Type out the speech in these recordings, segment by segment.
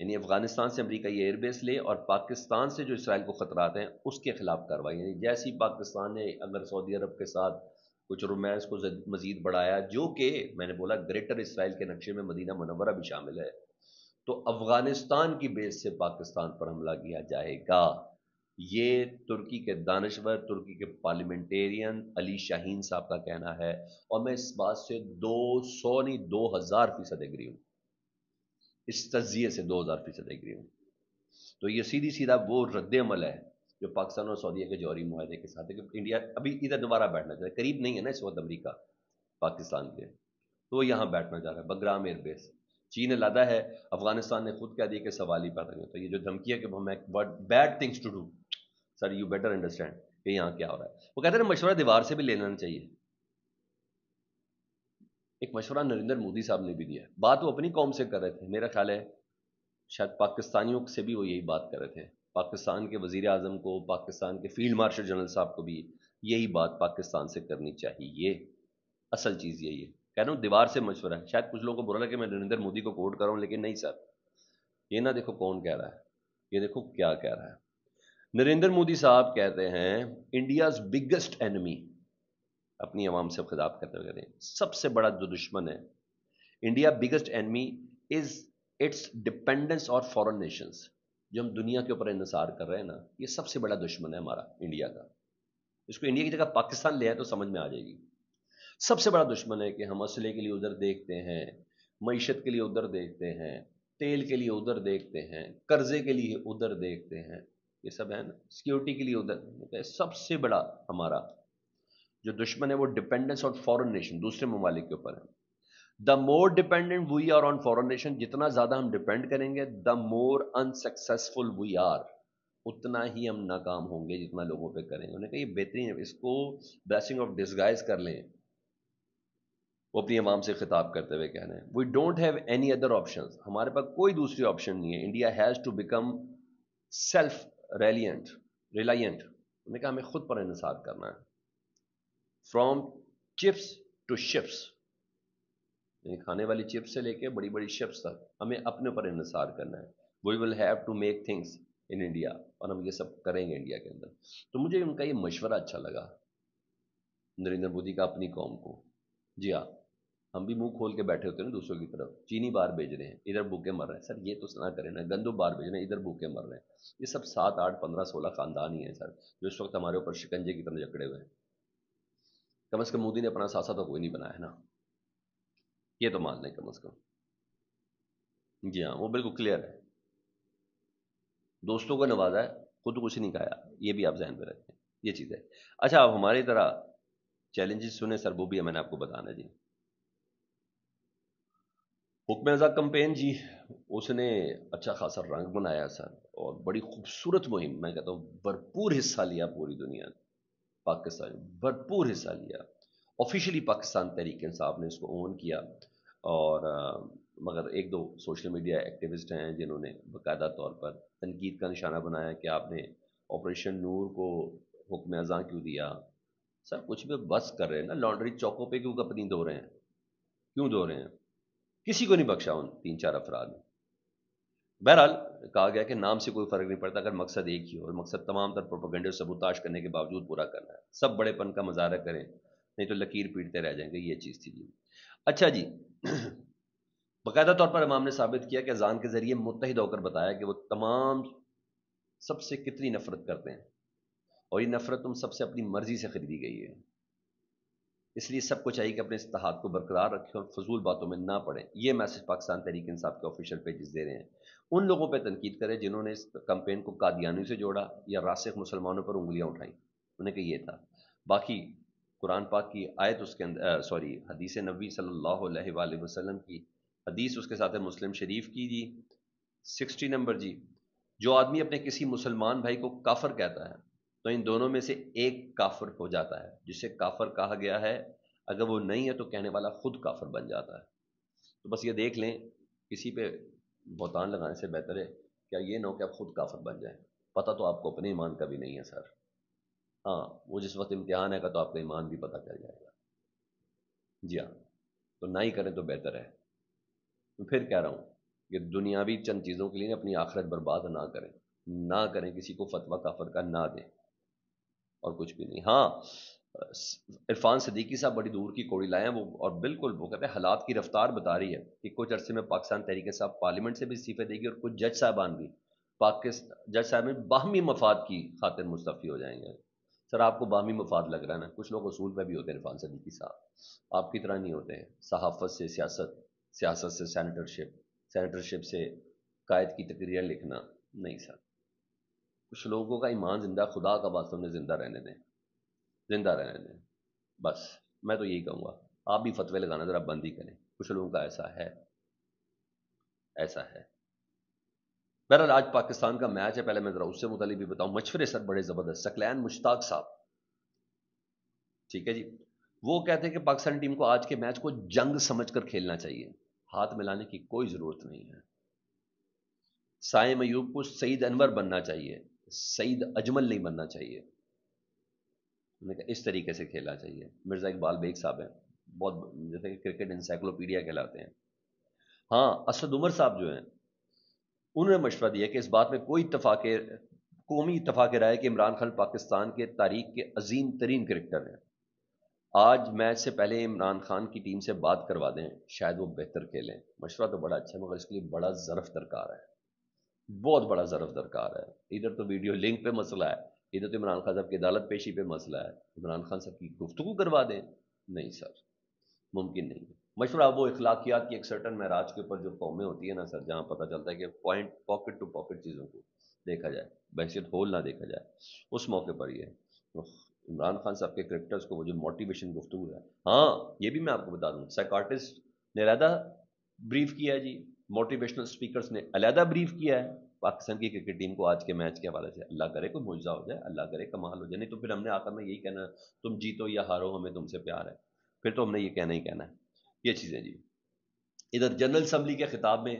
یعنی افغانستان سے امریکہ یہ ایئر بیس لے اور پاکستان سے جو اسرائیل کو خطرات ہیں اس کے خلاف کاروائی، یعنی جیسی پاکستان نے اگر سعودی عرب کے ساتھ کچھ رومانس کو مزید بڑھایا، جو کہ میں نے بولا گریٹر اسرائیل کے نقشے میں مدینہ منورہ بھی شامل ہے، تو افغانستان کی بیس سے پاکستان پر حملہ کیا جائے گا۔ یہ ترکی کے دانشور، ترکی کے پارلیمنٹیرین علی شاہین صاحب کا کہنا ہے، اور میں اس بات سے 200 نہیں 2000% ایگری ہوں، اس تجزیے سے 2000% ایگری ہوں۔ تو یہ سیدھی سیدھا وہ رد عمل ہے جو پاکستان اور سعودیہ کے جوہری معاہدے کے ساتھ ہے کہ انڈیا ابھی ادھر دوبارہ بیٹھنا چاہتا ہے، قریب نہیں ہے نا اس وقت امریکہ پاکستان کے، تو وہ یہاں بیٹھنا چاہ رہا ہے بگرام ایئر بیس۔ چین علیحدہ ہے، افغانستان نے خود کہہ دیا کہ سوال ہی پیدا نہیں ہوتا۔ یہ جو دھمکی ہے کہ ہمیں bad things to do, sir you better understand کہ یہاں کیا ہو رہا ہے۔ وہ کہتے ہیں مشورہ دیوار سے بھی لینا چاہیے، ایک مشورہ نریندر مودی صاحب نے بھی دیا ہے، بات وہ اپنی قوم سے کر رہے تھے، میرا خیال ہے شاید پاکستانیوں سے بھی وہ یہی بات کر رہے تھے، پاکستان کے وزیر اعظم کو، پاکستان کے فیلڈ مارشل جنرل صاحب کو بھی یہی بات پاکستان سے کرنی چاہیے۔ اصل چیز یہی ہے، کہہ رہا ہوں دیوار سے مشورہ ہے۔ شاید کچھ لوگوں کو برا لگے کہ میں نریندر مودی کو کوٹ کر رہا ہوں، لیکن نہیں سر، یہ نہ دیکھو کون کہہ رہا ہے، یہ دیکھو کیا کہہ رہا ہے۔ نریندر مودی صاحب کہتے ہیں انڈیاز بگیسٹ اینمی، اپنی عوام سے خطاب کرتے ہوئے کہتے ہیں سب سے بڑا جو دشمن ہے India biggest enemy is its dependence اور فورن نیشنز، جو ہم دنیا کے اوپر انحصار کر رہے ہیں نا، یہ سب سے بڑا دشمن ہے ہمارا انڈیا کا۔ اس کو انڈیا کی جگہ پاکستان لے آئے تو سمجھ میں آ جائے گی۔ سب سے بڑا دشمن ہے کہ ہم اسلحے کے لیے ادھر دیکھتے ہیں، معیشت کے لیے ادھر دیکھتے ہیں، تیل کے لیے ادھر دیکھتے ہیں، قرضے کے لیے ادھر دیکھتے ہیں، یہ سب ہے نا، سیکیورٹی کے لیے ادھر۔ سب سے بڑا ہمارا جو دشمن ہے وہ ڈپینڈنس آن فورن نیشن، دوسرے ممالک کے اوپر ہے۔ The more dependent we are on foreign nation, جتنا زیادہ ہم ڈیپینڈ کریں گے دا مور انسکسیسفل وی آر، اتنا ہی ہم ناکام ہوں گے جتنا لوگوں پہ کریں گے۔ انہوں نے کہا یہ بہترین ہے، اس کو بلیسنگ آف ڈسگائز کر لیں۔ وہ اپنی عوام سے خطاب کرتے ہوئے کہہ رہے ہیں we don't have any other options, ہمارے پاس کوئی دوسری آپشن نہیں ہے، India has to become self reliant reliant, انہوں نے کہا ہمیں خود پر انحصار کرنا ہے، فرام چپس ٹو شپس، یعنی کھانے والی چپس سے لے کے بڑی بڑی شپس تک ہمیں اپنے اوپر انحصار کرنا ہے۔ We will have to make things in India, اور ہم یہ سب کریں گے انڈیا کے اندر۔ تو مجھے ان کا یہ مشورہ اچھا لگا نریندر مودی کا اپنی قوم کو۔ جی ہاں، ہم بھی منہ کھول کے بیٹھے ہوتے ہیں نا دوسروں کی طرف، چینی بار بھیج رہے ہیں ادھر بھوکے مر رہے ہیں، سر یہ تو نہ کریں نا، گندم بار بھیج رہے ہیں ادھر بھوکے مر رہے ہیں۔ یہ سب 7 8 15 16 خاندان ہی ہیں سر، جو اس وقت ہمارے اوپر شکنجے کی طرح جکڑے ہوئے ہیں۔ کم از کم مودی نے اپنا ساسا تو کوئی نہیں بنایا ہے نا، یہ تو مان لیں کم از کم۔ جی ہاں، وہ بالکل کلیئر ہے، دوستوں کو نوازا ہے، خود کچھ نہیں کھایا، یہ بھی آپ ذہن میں رکھیں، یہ چیز ہے۔ اچھا، آپ ہماری طرح چیلنجز سنیں سر، وہ بھی میں نے آپ کو بتانا ہے جی۔ حکم رضا کمپین جی، اس نے اچھا خاصا رنگ بنایا سر، اور بڑی خوبصورت مہم، میں کہتا ہوں بھرپور حصہ لیا پوری دنیا نے، پاکستان بھرپور حصہ لیا، آفیشلی پاکستان تحریک انصاف نے اس کو اون کیا، اور مگر ایک دو سوشل میڈیا ایکٹیوسٹ ہیں جنہوں نے باقاعدہ طور پر تنقید کا نشانہ بنایا کہ آپ نے آپریشن نور کو حکم ازاں کیوں دیا۔ سر کچھ بھی بس کر رہے ہیں نا، لانڈری چوکوں پہ کیوں کپنی دھو رہے ہیں، کیوں دھو رہے ہیں؟ کسی کو نہیں بخشا ان 3 4 افراد نے۔ بہرحال کہا گیا کہ نام سے کوئی فرق نہیں پڑتا اگر مقصد ایک ہی ہو، اور مقصد تمام تر پروپیگنڈے اور سبوتاش کرنے کے باوجود پورا کرنا ہے، سب بڑے پن کا مظاہرہ کریں نہیں تو لکیر پیٹتے رہ جائیں گے، یہ چیز تھی جی۔ اچھا جی، باقاعدہ طور پر امام نے ثابت کیا کہ اذان کے ذریعے متحد ہو کر بتایا کہ وہ تمام سب سے کتنی نفرت کرتے ہیں، اور یہ نفرت تم سب سے اپنی مرضی سے خریدی گئی ہے، اس لیے سب کو چاہیے کہ اپنے اتحاد کو برقرار رکھیں اور فضول باتوں میں نہ پڑیں۔ یہ میسج پاکستان تحریک انصاف کے آفیشیل پیجز دے رہے ہیں۔ ان لوگوں پہ تنقید کرے جنہوں نے اس کمپین کو قادیانیوں سے جوڑا یا راسخ مسلمانوں پر انگلیاں اٹھائیں، انہیں کہ یہ تھا۔ باقی قرآن پاک کی آیت اس کے اندر حدیث نبی صلی اللہ علیہ وآلہ وسلم کی حدیث اس کے ساتھ ہے مسلم شریف کی جی 60 نمبر جی، جو آدمی اپنے کسی مسلمان بھائی کو کافر کہتا ہے تو ان دونوں میں سے ایک کافر ہو جاتا ہے، جسے کافر کہا گیا ہے، اگر وہ نہیں ہے تو کہنے والا خود کافر بن جاتا ہے۔ تو بس یہ دیکھ لیں، کسی پہ بہتان لگانے سے بہتر ہے کیا یہ نہ ہو کہ آپ خود کافر بن جائیں۔ پتہ تو آپ کو اپنے ایمان کا بھی نہیں ہے سر، ہاں وہ جس وقت امتحان ہے گا تو آپ کا ایمان بھی پتہ چل جائے گا۔ جی ہاں، تو نہ ہی کریں تو بہتر ہے۔ میں پھر کہہ رہا ہوں کہ دنیاوی چند چیزوں کے لیے اپنی آخرت برباد نہ کریں، کسی کو فتویٰ کافر کا نہ دیں، اور کچھ بھی نہیں۔ ہاں، عرفان صدیقی صاحب بڑی دور کی کوڑی لائے ہیں وہ، اور بالکل وہ کہتے ہیں حالات کی رفتار بتا رہی ہے کہ کچھ عرصے میں پاکستان تحریک انصاف پارلیمنٹ سے بھی استعفے دے گی، اور کچھ جج صاحبان بھی جج صاحب باہمی مفاد کی خاطر مستعفی ہو جائیں گے۔ سر آپ کو باہمی مفاد لگ رہا ہے نا، کچھ لوگ اصول پہ بھی ہوتے ہیں عرفان صدیقی صاحب، آپ کی طرح نہیں ہوتے ہیں۔ صحافت سے سیاست، سیاست سے سینیٹرشپ، سینیٹرشپ سے قائد کی تقریریں لکھنا، نہیں سر۔ کچھ لوگوں کا ایمان زندہ، خدا کا واسطہ انہیں زندہ رہنے دیں، زندہ رہنے دیں، بس میں تو یہی کہوں گا۔ آپ بھی فتوے لگانا ذرا بند ہی کریں، کچھ لوگوں کا ایسا ہے۔ بہرحال آج پاکستان کا میچ ہے، پہلے میں ذرا اس سے متعلق بھی بتاؤں۔ مشورے سر بڑے زبردست، ثقلین مشتاق صاحب، ٹھیک ہے جی، وہ کہتے ہیں کہ پاکستانی ٹیم کو آج کے میچ کو جنگ سمجھ کر کھیلنا چاہیے، ہاتھ ملانے کی کوئی ضرورت نہیں ہے۔ سائم ایوب کو سعید انور بننا چاہیے، سعید اجمل نہیں بننا چاہیے، اس طریقے سے کھیلنا چاہیے۔ مرزا اقبال بیگ صاحب ہیں، بہت جیسے کہ کرکٹ انسائکلوپیڈیا کہلاتے ہیں۔ ہاں، اسد عمر صاحب جو ہیں، انہوں نے مشورہ دیا کہ اس بات میں کوئی قومی اتفاق رائے کہ عمران خان پاکستان کے تاریخ کے عظیم ترین کرکٹر ہیں۔ آج میچ سے پہلے عمران خان کی ٹیم سے بات کروا دیں، شاید وہ بہتر کھیلیں۔ مشورہ تو بڑا اچھا ہے، مگر اس کے لیے بڑا ظرف درکار ہے، بہت بڑا ظرف درکار ہے۔ ادھر تو ویڈیو لنک پہ مسئلہ ہے، ادھر تو عمران خان صاحب کی عدالت پیشی پہ مسئلہ ہے، عمران خان صاحب کی گفتگو کروا دیں، نہیں سر، ممکن نہیں ہے۔ مشورہ وہ اخلاقیات کی ایک سرٹن معراج کے اوپر جو قومیں ہوتی ہیں نا سر، جہاں پتہ چلتا ہے کہ پاکٹ ٹو پاکٹ چیزوں کو دیکھا جائے، بحثیت ہول نہ دیکھا جائے، اس موقع پر یہ عمران خان صاحب کے کرکٹرز کو وہ جو موٹیویشن گفتگو ہے۔ ہاں، یہ بھی میں آپ کو بتا دوں، سائیکارٹسٹ نے علیحدہ بریف کیا ہے جی، موٹیویشنل اسپیکرز نے علیحدہ بریف کیا ہے پاکستان کی کرکٹ ٹیم کو آج کے میچ کے حوالے سے۔ اللہ کرے کوئی معجزہ ہو جائے، اللہ کرے کمال ہو جائے، نہیں تو پھر ہم نے آخر میں یہی کہنا ہے تم جیتو یا ہارو ہمیں تم سے پیار ہے، پھر تو ہم نے یہ کہنا ہی کہنا ہے یہ چیزیں جی۔ ادھر جنرل اسمبلی کے خطاب میں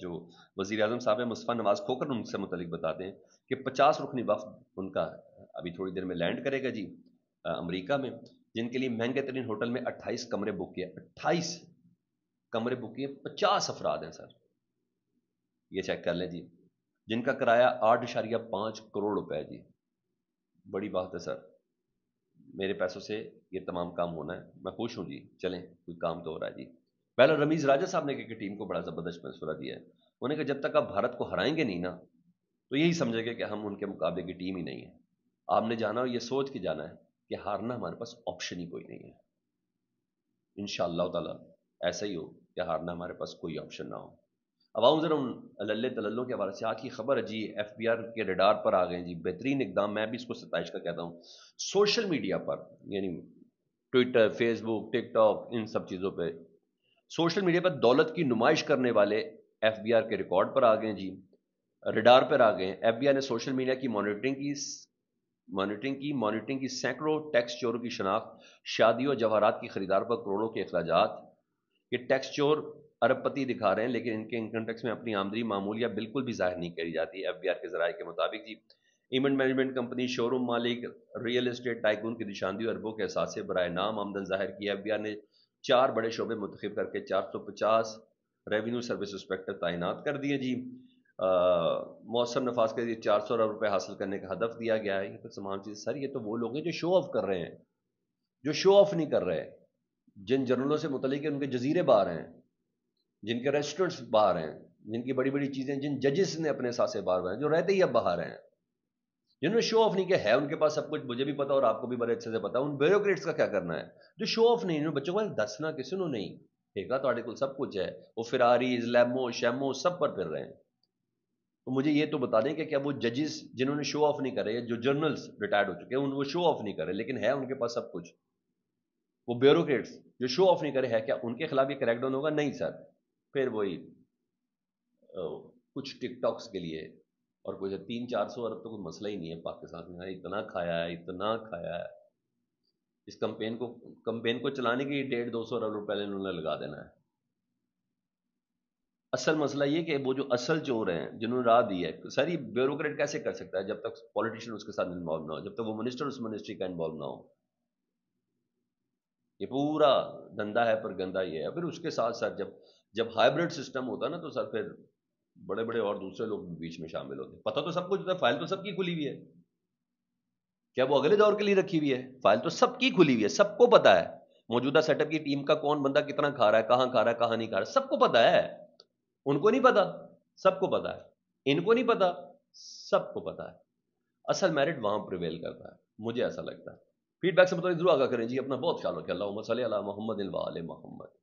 جو وزیر اعظم صاحب مصطفیٰ نواز کھوکر ان سے متعلق بتاتے ہیں کہ 50 رکنی وفد ان کا ابھی تھوڑی دیر میں لینڈ کرے گا جی امریکہ میں، جن کے لیے مہنگے ترین ہوٹل میں 28 کمرے بک کیے، 28 کمرے بک کیے، 50 افراد ہیں سر، یہ چیک کر لیں جی، جن کا کرایہ 8.5 کروڑ روپے جی، بڑی بات ہے سر، میرے پیسوں سے یہ تمام کام ہونا ہے، میں خوش ہوں جی، چلیں کوئی کام تو ہو رہا ہے جی۔ پہلا رمیز راجہ صاحب نے کہ ٹیم کو بڑا زبردست مشورہ دیا ہے، انہوں نے کہا جب تک آپ بھارت کو ہرائیں گے نہیں نا تو یہی سمجھے گا کہ ہم ان کے مقابلے کی ٹیم ہی نہیں ہے۔ آپ نے جانا اور یہ سوچ کے جانا ہے کہ ہارنا ہمارے پاس آپشن ہی کوئی نہیں ہے، انشاءاللہ تعالی ایسا ہی ہو کہ ہارنا ہمارے پاس کوئی آپشن نہ ہو۔ اب آؤں ذرا ان اللہ تللوں کے حوالے سے، آج کی خبر ہے جی، ایف بی آر کے ریڈار پر آ گئے جی، بہترین اقدام، میں بھی اس کو ستائش کا کہتا ہوں۔ سوشل میڈیا پر یعنی ٹویٹر، فیس بک، ٹک ٹاک، ان سب چیزوں پہ سوشل میڈیا پر دولت کی نمائش کرنے والے ایف بی آر کے ریکارڈ پر آ گئے جی، ریڈار پر آ گئے۔ ایف بی آر نے سوشل میڈیا کی مانیٹرنگ کی سینکڑوں ٹیکس چوروں کی شناخت، شادیوں اور جواہرات کی خریدار پر کروڑوں کے اخراجات۔ یہ ٹیکس چور ارب پتی دکھا رہے ہیں، لیکن ان کے انکم ٹیکس میں اپنی آمدنی معمول یا بالکل بھی ظاہر نہیں کری جاتی۔ ایف بی آر کے ذرائع کے مطابق جی، ایونٹ مینجمنٹ کمپنی، شو روم مالک، ریئل اسٹیٹ ٹائکون کی نشاندہی اور اربوں کے اثاثے برائے نام آمدن ظاہر کی۔ ایف بی آر نے 4 بڑے شعبے منتخب کر کے 450 ریونیو سروس انسپیکٹر تعینات کر دیے جی۔ مؤثر نفاذ کے لیے 400 ارب روپے حاصل کرنے کا ہدف دیا گیا ہے۔ یہ تو تمام چیز سر، یہ تو وہ لوگ ہیں جو شو آف کر رہے ہیں، جو شو آف نہیں کر رہے، جن جرنلوں سے متعلق ان کے جزیرے باہر ہیں، جن کے ریسٹورنٹس باہر ہیں، جن کی بڑی بڑی چیزیں، جن ججز نے اپنے ساتھ سے باہر ہیں، جو رہتے ہی اب باہر ہیں، جنہوں نے شو آف نہیں کیا ہے، ان کے پاس سب کچھ مجھے بھی پتا اور آپ کو بھی بڑے اچھے سے پتا، ان بیوروکریٹس کا کیا کرنا ہے جو شو آف نہیں، انہوں بچوں کو دسنا کسی نے نہیں، ٹھیک ہے تھوڑے کو سب کچھ ہے، وہ فراری لیمو شیمو سب پر پھر رہے ہیں۔ تو مجھے یہ تو بتا دیں کہ کیا وہ ججز جنہوں نے شو آف نہیں کرے، جو جرنلز ریٹائرڈ ہو چکے ہیں، وہ شو آف نہیں کرے لیکن ہے ان کے پاس سب کچھ، وہ بیوروکریٹس جو شو آف نہیں کرے ہے، کیا ان کے خلاف یہ کریک ڈاؤن ہوگا؟ نہیں سر، پھر وہی کچھ ٹک ٹاکس کے لیے اور کوئی 300-400 ارب تو کوئی مسئلہ ہی نہیں ہے پاکستان میں، اتنا کھایا ہے، اتنا کھایا ہے، اس کمپین کو چلانے کے لیے 150-200 ارب روپے انہوں نے لگا دینا ہے۔ اصل مسئلہ یہ کہ وہ جو اصل چور ہیں جنہوں نے راہ دی ہے، سر یہ بیوروکریٹ کیسے کر سکتا ہے جب تک پولیٹیشین اس کے ساتھ انوالو نہ ہو، جب تک وہ منسٹر اس منسٹری کا انوالو نہ ہو؟ یہ پورا دندہ ہے پر گندہ یہ ہے۔ پھر اس کے ساتھ ساتھ جب جب ہائبرڈ سسٹم ہوتا ہے نا تو سر پھر بڑے بڑے اور دوسرے لوگ بھی بیچ میں شامل ہوتے ہیں. پتہ تو سب کچھ ہوتا ہے، فائل تو سب کی کھلی ہوئی ہے. کیا وہ اگلے دور کے لیے رکھی ہوئی ہے؟ فائل تو سب کی کھلی ہوئی ہے، سب کو پتا ہے موجودہ سیٹ اپ کی ٹیم کا کون بندہ کتنا کھا رہا ہے، کہاں کھا رہا ہے، کہاں نہیں کھا رہا ہے، سب کو پتا ہے. ان کو نہیں پتا، سب کو پتا ہے. ان کو نہیں پتا، سب کو پتا ہے. اصل میرٹ وہاں پریویل کرتا ہے، مجھے ایسا لگتا ہے. فیڈ بیک سے مطلب ضرور آگاہ کریں جی. اپنا بہت خیال رکھیں. اللہم صلی علی محمد و آل محمد.